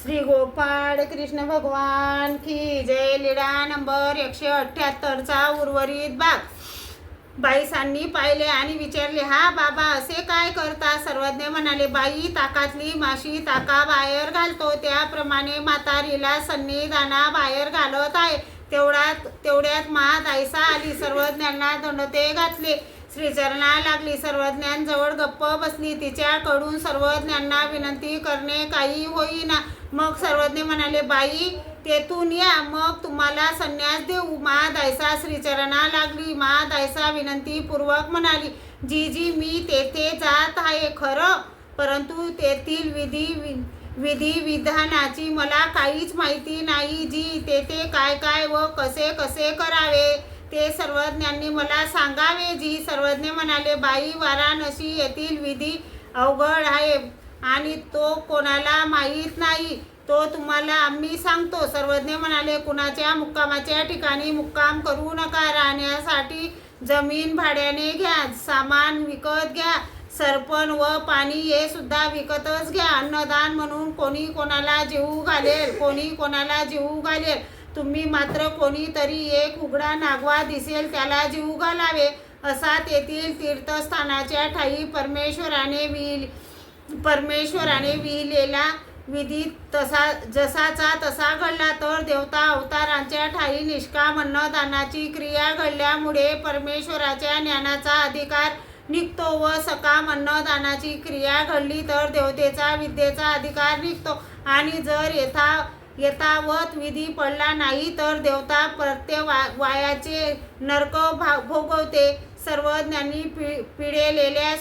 श्री गोपाळ कृष्ण भगवान की जय. लीळा नंबर 178चा उर्वरित भाग. बाईसांनी पाहिले आणि विचारले, हा बाबा असे काय करता? सर्वज्ञ म्हणाले, बाई ताकातली माशी ताका बाहेर घालतो त्याप्रमाणे म्हातारीला सन्नी दाना बाहेर घालत आहे. तेवढ्यात महादायसा आली. सर्वज्ञांना दंडोते घातले. श्रीचरणा लागली. सर्वज्ञांजवळ गप्प बसली. तिच्याकडून सर्वज्ञांना विनंती करणे काही होईना. मग सर्वज्ञ म्हणाले, बाई तेथून या, मग तुम्हाला संन्यास देऊ. महादायसा श्रीचरणा लागली. महादायसा विनंतीपूर्वक म्हणाली, जीजी मी तेथे जात आहे खरं, परंतु तेथील विधी विधानाची मला काहीच माहिती नाही. जी तेथे काय व कसे कसे करावे ते सर्वज्ञांनी मला सांगावे. जी. सर्वज्ञ म्हणाले, बाई वाराणसी येथील विधी अवघड आहे आणि तो कोणाला माहीत नाही. तो तुम्हाला आम्ही सांगतो. सर्वज्ञ म्हणाले, कुणाच्या मुक्कामाच्या ठिकाणी मुक्काम करू नका. राहण्यासाठी जमीन भाड्याने घ्या. सामान विकत घ्या. सरपण व पाणी हे सुद्धा विकतच घ्या. अन्नदान म्हणून कोणी कोणाला जेवू घालेल, कोणी कोणाला जेवू घालेल. तुम्ही मात्र कोणीतरी एक उघडा नागवा दिसेल त्याला जीव घालावे. असा तेथील तीर्थस्थानाच्या ठायी परमेश्वराने विहिलेला विधी जसाचा तसा घडला. तर देवता अवतारांच्या ठायी निष्काम अन्नदानाची क्रिया घडल्यामुळे परमेश्वराच्या ज्ञानाचा अधिकार निघतो व सकाम अन्नदानाची क्रिया घडली तर देवतेचा विद्येचा अधिकार निघतो. आणि जर यथावत विधी पडला नाही तर देवता प्रत्यवायाचे नरक भोगवते. सर्वज्ञांनी पिळलेल्या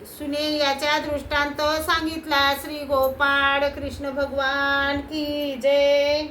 सुने याचा दृष्टांत सांगितला. श्री गोपाळ कृष्ण भगवान की जय.